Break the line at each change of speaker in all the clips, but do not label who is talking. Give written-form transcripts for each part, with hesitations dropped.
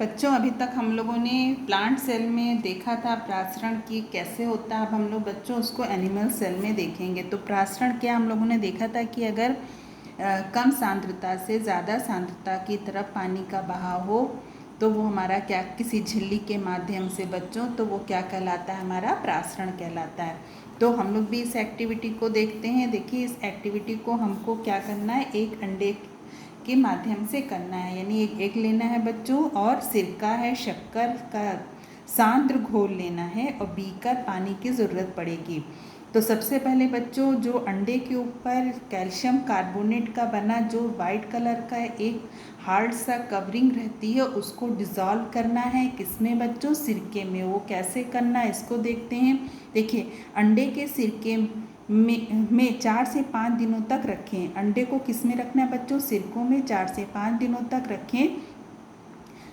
बच्चों, अभी तक हम लोगों ने प्लांट सेल में देखा था प्रासरण की कैसे होता है। अब हम लोग बच्चों उसको एनिमल सेल में देखेंगे। तो प्रासरण क्या हम लोगों ने देखा था कि अगर कम सांद्रता से ज़्यादा सांद्रता की तरफ पानी का बहाव हो तो वो हमारा क्या, किसी झिल्ली के माध्यम से बच्चों, तो वो क्या कहलाता है, हमारा प्रासरण कहलाता है। तो हम लोग भी इस एक्टिविटी को देखते हैं। देखिए, इस एक्टिविटी को हमको क्या करना है, एक अंडे के माध्यम से करना है। यानी एक एग लेना है बच्चों, और सिरका है, शक्कर का सांद्र घोल लेना है, और बीकर पानी की ज़रूरत पड़ेगी। तो सबसे पहले बच्चों, जो अंडे के ऊपर कैल्शियम कार्बोनेट का बना जो वाइट कलर का एक हार्ड सा कवरिंग रहती है, उसको डिज़ोल्व करना है। किसमें बच्चों? सिरके में। वो कैसे करना है इसको देखते हैं। देखिए, अंडे के सिरके में 4 से 5 दिनों तक रखें। अंडे को किस में रखना है बच्चों? सिरकों में 4 से 5 दिनों तक रखें।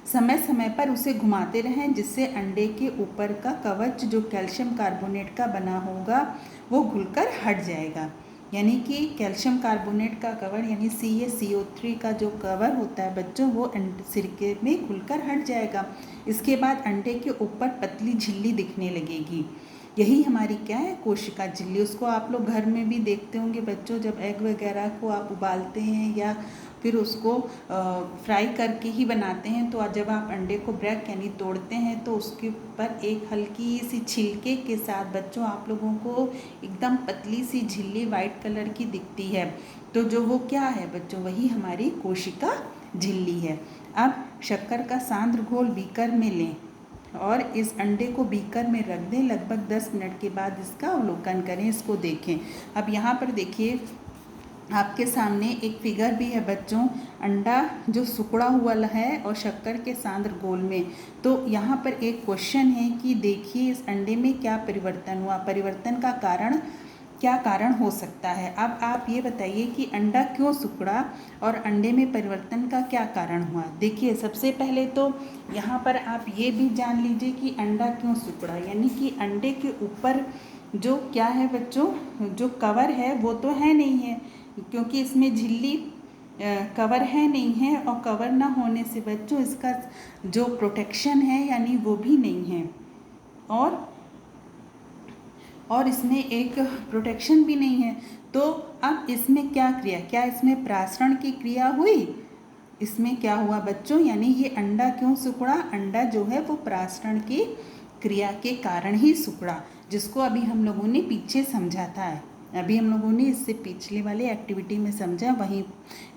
समय समय पर उसे घुमाते रहें, जिससे अंडे के ऊपर का कवच जो कैल्शियम कार्बोनेट का बना होगा वो घुलकर हट जाएगा। यानी कि कैल्शियम कार्बोनेट का कवर यानी CaCO3 का जो कवर होता है बच्चों, वो सिरके में घुलकर हट जाएगा। इसके बाद अंडे के ऊपर पतली झिल्ली दिखने लगेगी। यही हमारी क्या है, कोशिका झिल्ली। उसको आप लोग घर में भी देखते होंगे बच्चों, जब एग वगैरह को आप उबालते हैं या फिर उसको फ्राई करके ही बनाते हैं, तो जब आप अंडे को ब्रेक यानी तोड़ते हैं तो उसके ऊपर एक हल्की सी छिलके के साथ बच्चों आप लोगों को एकदम पतली सी झिल्ली वाइट कलर की दिखती है। तो जो वो क्या है बच्चों, वही हमारी कोशिका झिल्ली है। अब शक्कर का सांद्र घोल बीकर में लें और इस अंडे को बीकर में रख दें। लगभग 10 मिनट के बाद इसका अवलोकन करें, इसको देखें। अब यहाँ पर देखिए, आपके सामने एक फिगर भी है बच्चों, अंडा जो सिकुड़ा हुआ है और शक्कर के सांद्र घोल में। तो यहाँ पर एक क्वेश्चन है कि देखिए इस अंडे में क्या परिवर्तन हुआ, परिवर्तन का कारण क्या कारण हो सकता है। अब आप ये बताइए कि अंडा क्यों सिकुड़ा और अंडे में परिवर्तन का क्या कारण हुआ। देखिए, सबसे पहले तो यहाँ पर आप ये भी जान लीजिए कि अंडा क्यों सिकुड़ा, यानी कि अंडे के ऊपर जो क्या है बच्चों, जो कवर है वो तो है नहीं है, क्योंकि इसमें झिल्ली कवर है नहीं है, और कवर ना होने से बच्चों इसका जो प्रोटेक्शन है यानी वो भी नहीं है, और इसमें एक प्रोटेक्शन भी नहीं है। तो अब इसमें क्या इसमें प्रासरण की क्रिया हुई? इसमें क्या हुआ बच्चों, यानी ये अंडा क्यों सिकुड़ा? अंडा जो है वो प्रासरण की क्रिया के कारण ही सिकुड़ा, जिसको अभी हम लोगों ने पीछे समझा था। अभी हम लोगों ने इससे पिछले वाले एक्टिविटी में समझा, वहीं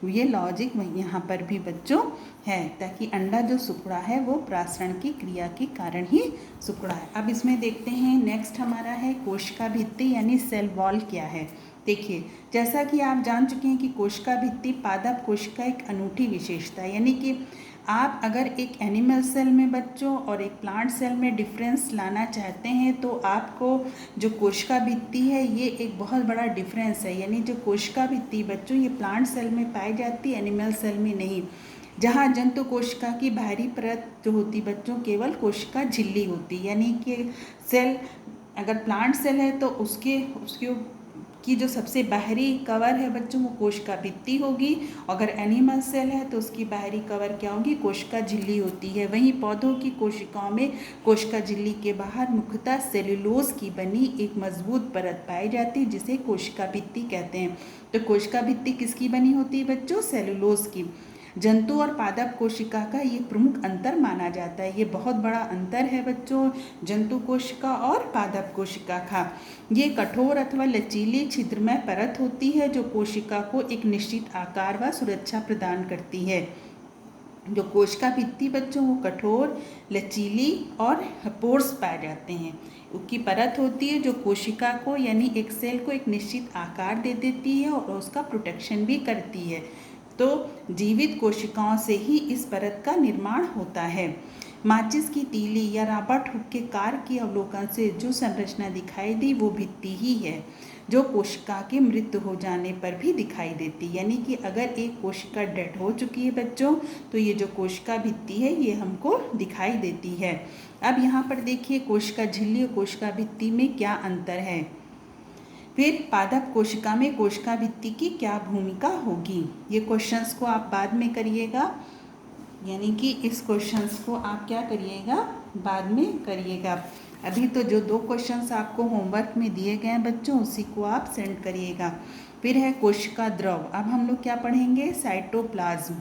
ये लॉजिक वहीं यहाँ पर भी बच्चों है, ताकि अंडा जो सिकुड़ा है वो प्रासरण की क्रिया के कारण ही सिकुड़ा है। अब इसमें देखते हैं, नेक्स्ट हमारा है कोशिका भित्ति यानी सेल वॉल क्या है। देखिए, जैसा कि आप जान चुके हैं कि कोशिका भित्ति पादप कोशिका एक अनूठी विशेषता है। यानी कि आप अगर एक एनिमल सेल में बच्चों और एक प्लांट सेल में डिफरेंस लाना चाहते हैं, तो आपको जो कोशिका भित्ति है ये एक बहुत बड़ा डिफरेंस है। यानी जो कोशिका भित्ति बच्चों ये प्लांट सेल में पाई जाती है, एनिमल सेल में नहीं। जहाँ जंतु कोशिका की बाहरी परत जो होती बच्चों केवल कोशिका झिल्ली होती, यानी कि सेल अगर प्लांट सेल है तो उसके की जो सबसे बाहरी कवर है बच्चों वो कोशिका भित्ति होगी। अगर एनिमल सेल है तो उसकी बाहरी कवर क्या होगी, कोशिका झिल्ली होती है। वहीं पौधों की कोशिकाओं में कोशिका झिल्ली के बाहर मुख्यतः सेल्यूलोज की बनी एक मजबूत परत पाई जाती है, जिसे कोशिका भित्ति कहते हैं। तो कोशिका भित्ति किसकी बनी होती है बच्चों? सेल्यूलोज की। जंतु और पादप कोशिका का ये प्रमुख अंतर माना जाता है। ये बहुत बड़ा अंतर है बच्चों जंतु कोशिका और पादप कोशिका का। ये कठोर अथवा लचीली छिद्रमय परत होती है जो कोशिका को एक निश्चित आकार व सुरक्षा प्रदान करती है। जो कोशिका भित्ति बच्चों वो कठोर, लचीली और पोर्स पाए जाते हैं। उसकी परत होती है जो कोशिका को यानी एक सेल को एक निश्चित आकार दे देती है और उसका प्रोटेक्शन भी करती है। तो जीवित कोशिकाओं से ही इस परत का निर्माण होता है। माचिस की तीली या रॉबर्ट हुक के कार की अवलोकन से जो संरचना दिखाई दी वो भित्ति ही है, जो कोशिका की मृत्यु हो जाने पर भी दिखाई देती। यानी कि अगर एक कोशिका डेड हो चुकी है बच्चों, तो ये जो कोशिका भित्ति है ये हमको दिखाई देती है। अब यहाँ पर देखिए, कोशिका झिल्ली और कोशिका भित्ति में क्या अंतर है। फिर पादप कोशिका में कोशिका भित्ति की क्या भूमिका होगी। ये क्वेश्चंस को आप बाद में करिएगा। यानी कि इस क्वेश्चंस को आप क्या करिएगा, बाद में करिएगा। अभी तो जो 2 क्वेश्चंस आपको होमवर्क में दिए गए हैं बच्चों, उसी को आप सेंड करिएगा। फिर है कोशिका द्रव। अब हम लोग क्या पढ़ेंगे, साइटोप्लाज्म।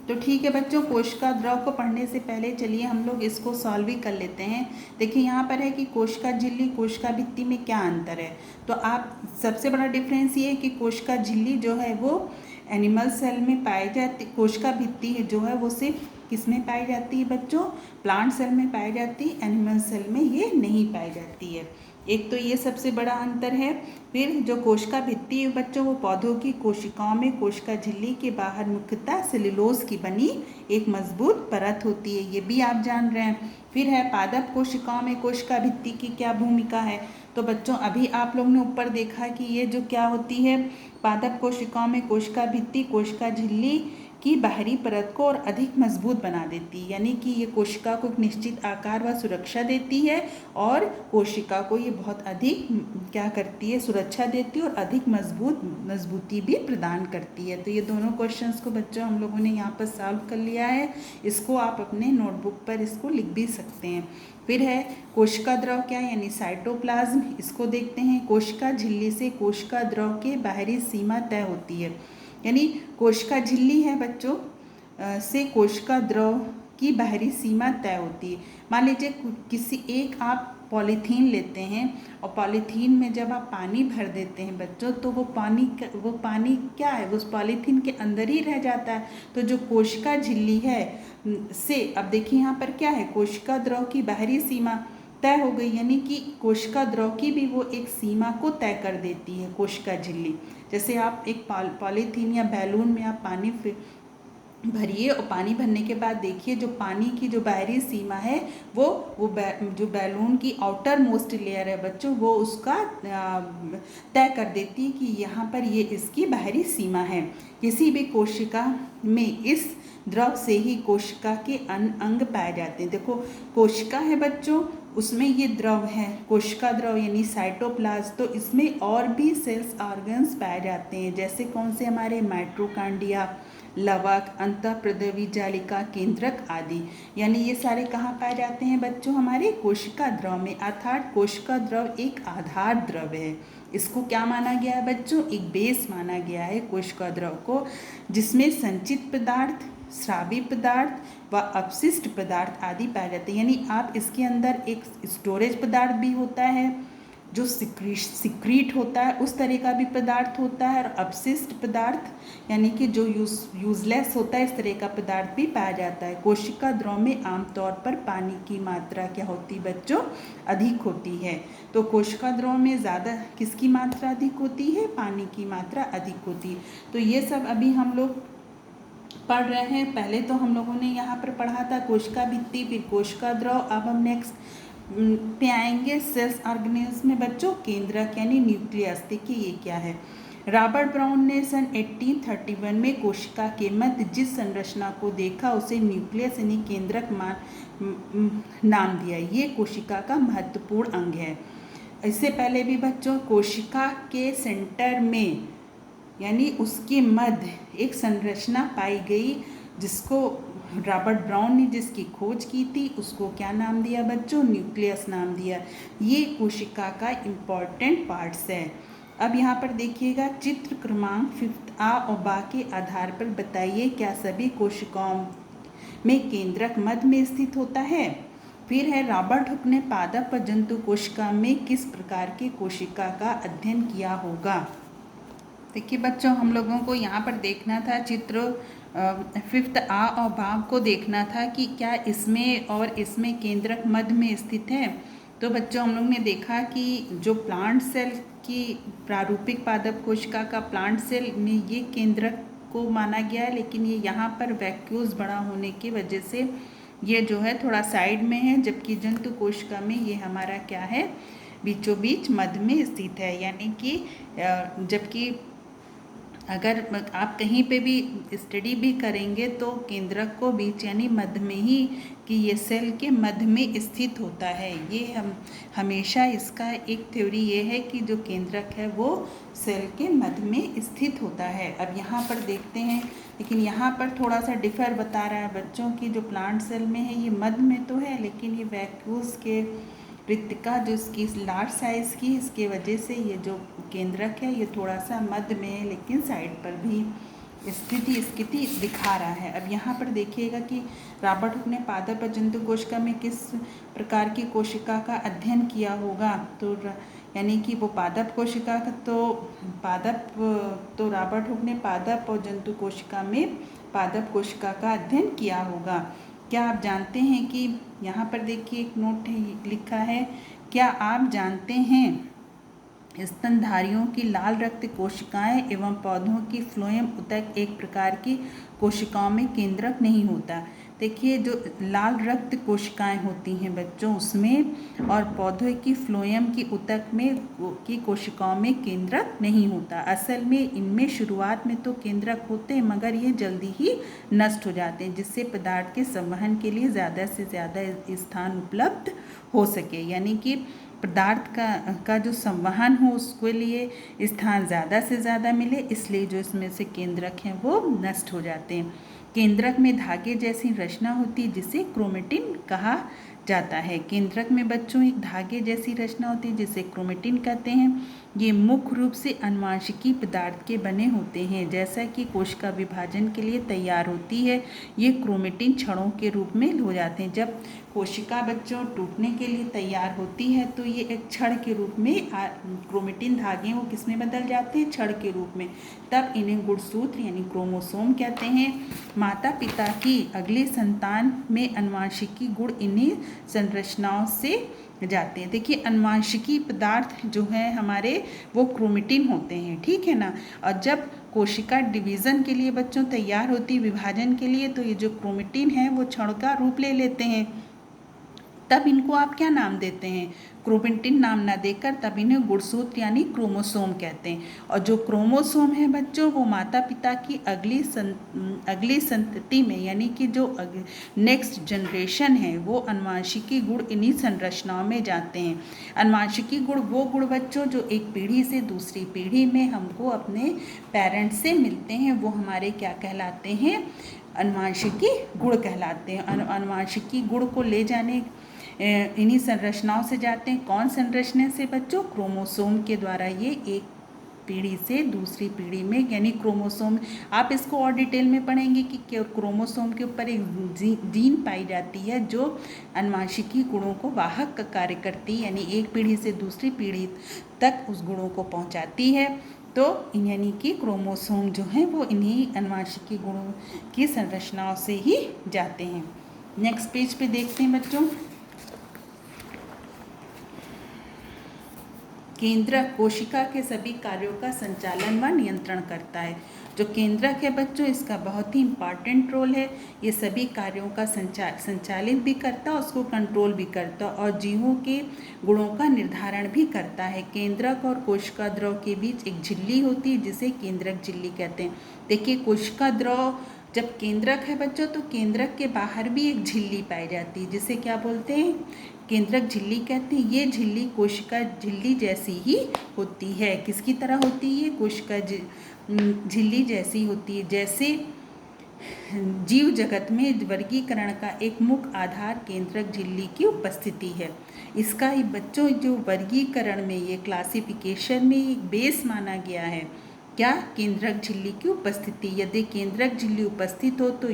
तो ठीक है बच्चों, कोशिका द्रव को पढ़ने से पहले चलिए हम लोग इसको सॉल्व ही कर लेते हैं। देखिए यहाँ पर है कि कोशिका झिल्ली कोशिका भित्ति में क्या अंतर है। तो आप सबसे बड़ा डिफरेंस ये है कि कोशिका झिल्ली जो है वो एनिमल सेल में पाई जाती, कोशिका भित्ति जो है वो सिर्फ किस में पाई जाती है बच्चों, प्लांट सेल में पाई जाती है, एनिमल सेल में ये नहीं पाई जाती है। एक तो ये सबसे बड़ा अंतर है। फिर जो कोशिका भित्ति है बच्चों, वो पौधों की कोशिकाओं में कोशिका झिल्ली के बाहर मुख्यतः सेलुलोज की बनी एक मजबूत परत होती है, ये भी आप जान रहे हैं। फिर है पादप कोशिकाओं में कोशिका भित्ति की क्या भूमिका है। तो बच्चों अभी आप लोग ने ऊपर देखा कि ये जो क्या होती है, पादप कोशिकाओं में कोशिका भित्ति कोशिका झिल्ली की बाहरी परत को और अधिक मजबूत बना देती है, यानी कि ये कोशिका को एक निश्चित आकार व सुरक्षा देती है और कोशिका को ये बहुत अधिक क्या करती है, सुरक्षा देती है और अधिक मजबूती भी प्रदान करती है। तो ये दोनों क्वेश्चंस को बच्चों हम लोगों ने यहाँ पर सॉल्व कर लिया है। इसको आप अपने नोटबुक पर इसको लिख भी सकते हैं। फिर है कोशिका द्रव क्या है, यानी साइटोप्लाज्म। इसको देखते हैं। कोशिका झिल्ली से कोशिका द्रव के बाहरी सीमा तय होती है, यानी कोशिका झिल्ली है बच्चों से कोशिका द्रव की बाहरी सीमा तय होती है। मान लीजिए किसी एक आप पॉलीथीन लेते हैं और पॉलीथीन में जब आप पानी भर देते हैं बच्चों, तो वो पानी क्या है, उस पॉलीथीन के अंदर ही रह जाता है। तो जो कोशिका झिल्ली है से, अब देखिए यहाँ पर क्या है, कोशिका द्रव की बाहरी सीमा तय हो गई, यानी कि कोशिका द्रव की भी वो एक सीमा को तय कर देती है कोशिका झिल्ली। जैसे आप एक पॉलीथीन या बैलून में आप पानी भरिए और पानी भरने के बाद देखिए जो पानी की जो बाहरी सीमा है वो जो बैलून की आउटर मोस्ट लेयर है बच्चों, वो उसका तय कर देती है कि यहाँ पर ये इसकी बाहरी सीमा है। किसी भी कोशिका में इस द्रव से ही कोशिका के अंग पाए जाते हैं। देखो कोशिका है बच्चों, उसमें ये द्रव है कोशिका द्रव यानी साइटोप्लाज्म, तो इसमें और भी सेल्स ऑर्गन्स पाए जाते हैं, जैसे कौन से, हमारे माइटोकॉन्ड्रिया, लवक, अंतःप्रद्रवी जालिका, केंद्रक आदि। यानी ये सारे कहाँ पाए जाते हैं बच्चों, हमारे कोशिका द्रव में। अर्थात कोशिका द्रव एक आधार द्रव है। इसको क्या माना गया है बच्चों, एक बेस माना गया है कोशिका द्रव को, जिसमें संचित पदार्थ, स्रावी पदार्थ व अपशिष्ट पदार्थ आदि पाए जाते हैं। यानी आप इसके अंदर एक स्टोरेज पदार्थ भी होता है, जो सिक्रीट होता है उस तरह का भी पदार्थ होता है, और अपशिष्ट पदार्थ यानी कि जो यूजलेस होता है इस तरह का पदार्थ भी पाया जाता है। कोशिका द्रव में आमतौर पर पानी की मात्रा क्या होती है बच्चों, अधिक होती है। तो कोशिका द्रव में ज़्यादा किसकी मात्रा अधिक होती है, पानी की मात्रा अधिक होती है। तो ये सब अभी हम लोग पढ़ रहे हैं। पहले तो हम लोगों ने यहाँ पर पढ़ा था कोशिका भित्ति, फिर कोशिका द्रव। अब हम नेक्स्ट पे आएंगे सेल्स ऑर्गेनेल्स में बच्चों केंद्रक यानी न्यूक्लियस। देखिए ये क्या है। रॉबर्ट ब्राउन ने सन 1831 में कोशिका के मध्य जिस संरचना को देखा उसे न्यूक्लियस यानी केंद्रक नाम दिया। ये कोशिका का महत्वपूर्ण अंग है। इससे पहले भी बच्चों कोशिका के सेंटर में यानी उसके मध्य एक संरचना पाई गई, जिसको रॉबर्ट ब्राउन ने जिसकी खोज की थी उसको क्या नाम दिया बच्चों, न्यूक्लियस नाम दिया। ये कोशिका का इम्पॉर्टेंट पार्ट्स है। अब यहाँ पर देखिएगा चित्र क्रमांक 5 आ और बा के आधार पर बताइए क्या सभी कोशिकाओं में केंद्रक मध्य में स्थित होता है। फिर है रॉबर्ट हुक ने पादप व जंतु कोशिका में किस प्रकार की कोशिका का अध्ययन किया होगा। देखिए बच्चों हम लोगों को यहाँ पर देखना था चित्र 5 आ और भाग को देखना था कि क्या इसमें और इसमें केंद्रक मध्य में स्थित है। तो बच्चों हम लोग ने देखा कि जो प्लांट सेल की प्रारूपिक पादप कोशिका का प्लांट सेल में ये केंद्रक को माना गया है, लेकिन ये यहाँ पर वैक्यूल्स बड़ा होने की वजह से ये जो है थोड़ा साइड में है, जबकि जंतु कोशिका में ये हमारा क्या है, बीचों बीच मध्य में स्थित है। यानी कि जबकि अगर आप कहीं पे भी स्टडी भी करेंगे तो केंद्रक को बीच यानी मध्य में ही, कि ये सेल के मध्य में स्थित होता है। ये हम हमेशा इसका एक थ्योरी ये है कि जो केंद्रक है वो सेल के मध्य में स्थित होता है। अब यहाँ पर देखते हैं, लेकिन यहाँ पर थोड़ा सा डिफर बता रहा है बच्चों की, जो प्लांट सेल में है ये मध्य में तो है, लेकिन ये वैक्यूल्स के रिक्तिका जो इसकी लार्ज साइज़ की, इसके वजह से ये जो केंद्रक है ये थोड़ा सा मध्य में है, लेकिन साइड पर भी स्थिति दिखा रहा है। अब यहाँ पर देखिएगा कि रॉबर्ट हुक ने पादप और जंतु कोशिका में किस प्रकार की कोशिका का अध्ययन किया होगा, तो यानी कि वो पादप कोशिका का, तो रॉबर्ट हुक ने पादप और जंतु कोशिका में पादप कोशिका का अध्ययन किया होगा। क्या आप जानते हैं कि यहाँ पर देखिए एक नोट लिखा है, क्या आप जानते हैं स्तनधारियों की लाल रक्त कोशिकाएं एवं पौधों की फ्लोएम ऊतक एक प्रकार की कोशिकाओं में केंद्रक नहीं होता। देखिए जो लाल रक्त कोशिकाएं होती हैं बच्चों उसमें, और पौधों की फ्लोएम की ऊतक में की कोशिकाओं में केंद्रक नहीं होता। असल में इनमें शुरुआत में तो केंद्रक होते हैं, मगर ये जल्दी ही नष्ट हो जाते हैं, जिससे पदार्थ के संवहन के लिए ज़्यादा से ज़्यादा स्थान उपलब्ध हो सके। यानी कि पदार्थ का जो संवहन हो उसके लिए स्थान ज़्यादा से ज़्यादा मिले, इसलिए जो इसमें से केंद्रक हैं वो नष्ट हो जाते हैं। केंद्रक में धागे जैसी रचना होती है जिसे क्रोमेटिन कहा जाता है। केंद्रक में बच्चों एक धागे जैसी रचना होती है जिसे क्रोमेटिन कहते हैं। ये मुख्य रूप से अनुवांशिकी पदार्थ के बने होते हैं। जैसा कि कोशिका विभाजन के लिए तैयार होती है, ये क्रोमेटिन छड़ों के रूप में हो जाते हैं। जब कोशिका बच्चों टूटने के लिए तैयार होती है तो ये एक छड़ के रूप में क्रोमेटिन धागे वो किस में बदल जाते हैं, छड़ के रूप में। तब इन्हें गुणसूत्र यानी क्रोमोसोम कहते हैं। माता पिता की अगली संतान में अनुवांशिकी गुण इन्हीं संरचनाओं से जाते हैं। देखिए अनुवांशिकी पदार्थ जो है हमारे वो क्रोमेटिन होते हैं, ठीक है ना। और जब कोशिका डिवीज़न के लिए बच्चों तैयार होती है, विभाजन के लिए, तो ये जो क्रोमेटिन है वो छड़ का रूप ले लेते हैं। तब इनको आप क्या नाम देते हैं, क्रोमेटिन नाम ना देकर तब इन्हें गुणसूत्र यानी क्रोमोसोम कहते हैं। और जो क्रोमोसोम है बच्चों वो माता पिता की अगली संतति में यानी कि जो नेक्स्ट जनरेशन है वो अनुवांशिकी गुण इन्हीं संरचनाओं में जाते हैं। अनुवांशिकी गुण वो गुण बच्चों जो एक पीढ़ी से दूसरी पीढ़ी में हमको अपने पेरेंट्स से मिलते हैं, वो हमारे क्या कहलाते हैं, अनुवांशिकी गुण कहलाते हैं। अनुवांशिकी गुण को ले जाने इन्हीं संरचनाओं से जाते हैं। कौन संरचना से बच्चों, क्रोमोसोम के द्वारा ये एक पीढ़ी से दूसरी पीढ़ी में, यानी क्रोमोसोम आप इसको और डिटेल में पढ़ेंगे कि क्रोमोसोम के ऊपर एक जीन पाई जाती है जो अनुवांशिकी गुणों को वाहक का कार्य करती है, यानी एक पीढ़ी से दूसरी पीढ़ी तक उस गुणों को पहुंचाती है। तो यानी कि क्रोमोसोम जो हैं वो इन्हीं अनुवांशिकी गुणों की संरचनाओं से ही जाते हैं। नेक्स्ट पेज पे देखते हैं बच्चों, केंद्रक कोशिका के सभी कार्यों का संचालन व नियंत्रण करता है। जो केंद्रक है बच्चों इसका बहुत ही इम्पॉर्टेंट रोल है, ये सभी कार्यों का संचालित भी करता है, उसको कंट्रोल भी करता है और जीवों के गुणों का निर्धारण भी करता है। केंद्रक और कोशिका द्रव के बीच एक झिल्ली होती है जिसे केंद्रक झिल्ली कहते हैं। देखिए कोशिका द्रव जब केंद्रक है बच्चों तो केंद्रक के बाहर भी एक झिल्ली पाई जाती है जिसे क्या बोलते हैं, केंद्रक झिल्ली कहते हैं। ये झिल्ली कोशिका झिल्ली जैसी ही होती है। किसकी तरह होती है, कोशिका झिल्ली जैसी होती है। जैसे जीव जगत में वर्गीकरण का एक मुख्य आधार केंद्रक झिल्ली की उपस्थिति है। इसका ही बच्चों जो वर्गीकरण में ये क्लासिफिकेशन में एक बेस माना गया है, क्या, केंद्रक झिल्ली की उपस्थिति। यदि केंद्रक झिल्ली उपस्थित हो तो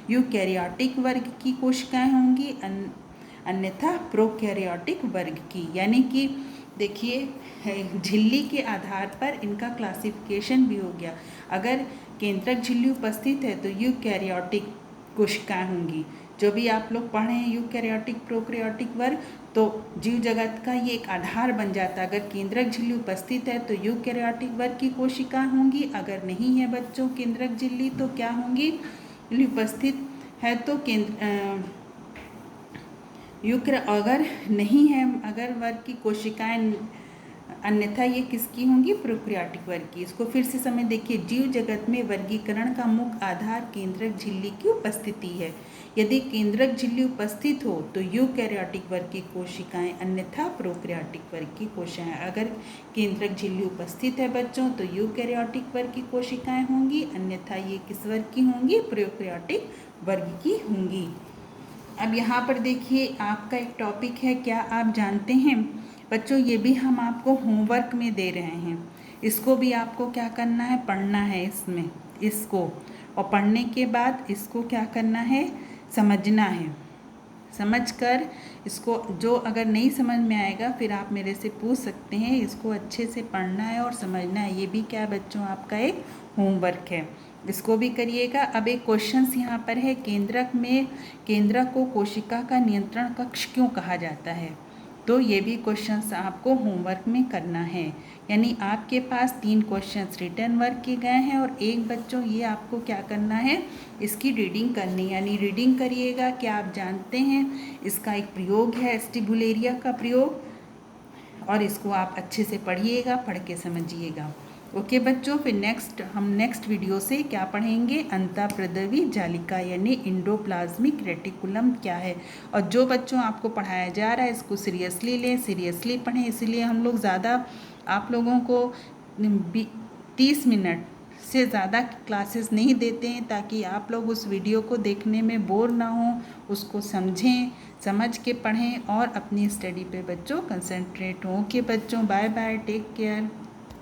यूकैरियोटिक वर्ग की कोशिकाएं होंगी, अन्यथा प्रोकैरियोटिक वर्ग की। यानी कि देखिए झिल्ली के आधार पर इनका क्लासिफिकेशन भी हो गया। अगर केंद्रक झिल्ली उपस्थित है तो यूकैरियोटिक कोशिकाएं होंगी। जो भी आप लोग पढ़े हैं यूकैरियोटिक प्रोकैरियोटिक वर्ग, तो जीव जगत का ये एक आधार बन जाता है। अगर केंद्रक झिल्ली उपस्थित है तो यूकैरियोटिक वर्ग की कोशिकाएं होंगी, अगर नहीं है बच्चों केंद्रक झिल्ली तो क्या होंगी, उपस्थित है तो अगर नहीं है, अगर वर्ग की कोशिकाएं अन्यथा ये किसकी होंगी? प्रोकैरियोटिक वर्ग की। इसको फिर से समय देखिए, जीव जगत में वर्गीकरण का मुख्य आधार केंद्रक झिल्ली की उपस्थिति है। यदि केंद्रक झिल्ली उपस्थित हो तो यूकैरियोटिक वर्ग की कोशिकाएं, अन्यथा प्रोकैरियोटिक वर्ग की कोशिकाएं। अगर केंद्रक झिल्ली उपस्थित है बच्चों तो यूकैरियोटिक वर्ग की कोशिकाएं होंगी, अन्यथा ये किस वर्ग की होंगी? प्रोकैरियोटिक वर्ग की होंगी। अब यहाँ पर देखिए आपका एक टॉपिक है, क्या आप जानते हैं बच्चों, ये भी हम आपको होमवर्क में दे रहे हैं। इसको भी आपको क्या करना है? पढ़ना है इसमें इसको, और पढ़ने के बाद इसको क्या करना है? समझना है। समझकर इसको, जो अगर नहीं समझ में आएगा फिर आप मेरे से पूछ सकते हैं। इसको अच्छे से पढ़ना है और समझना है। ये भी क्या बच्चों आपका एक होमवर्क है, इसको भी करिएगा। अब एक क्वेश्चंस यहाँ पर है, केंद्रक को कोशिका का नियंत्रण कक्ष क्यों कहा जाता है? तो ये भी क्वेश्चंस आपको होमवर्क में करना है। यानी आपके पास 3 क्वेश्चंस रिटर्न वर्क के गए हैं और एक बच्चों ये आपको क्या करना है? इसकी रीडिंग करनी, यानी रीडिंग करिएगा। क्या आप जानते हैं इसका एक प्रयोग है एस्टिबुलेरिया का प्रयोग, और इसको आप अच्छे से पढ़िएगा, पढ़ के समझिएगा। ओके बच्चों, फिर हम नेक्स्ट वीडियो से क्या पढ़ेंगे? अंतःप्रद्रवी जालिका यानी इंडोप्लाज्मिक रेटिकुलम क्या है। और जो बच्चों आपको पढ़ाया जा रहा है इसको सीरियसली लें, सीरियसली पढ़ें। इसलिए हम लोग ज़्यादा आप लोगों को 30 मिनट से ज़्यादा क्लासेस नहीं देते हैं, ताकि आप लोग उस वीडियो को देखने में बोर ना हो, उसको समझें, समझ के पढ़ें और अपनी स्टडी पे बच्चों कंसंट्रेट हों। ओके बच्चों, बाय बाय, टेक केयर।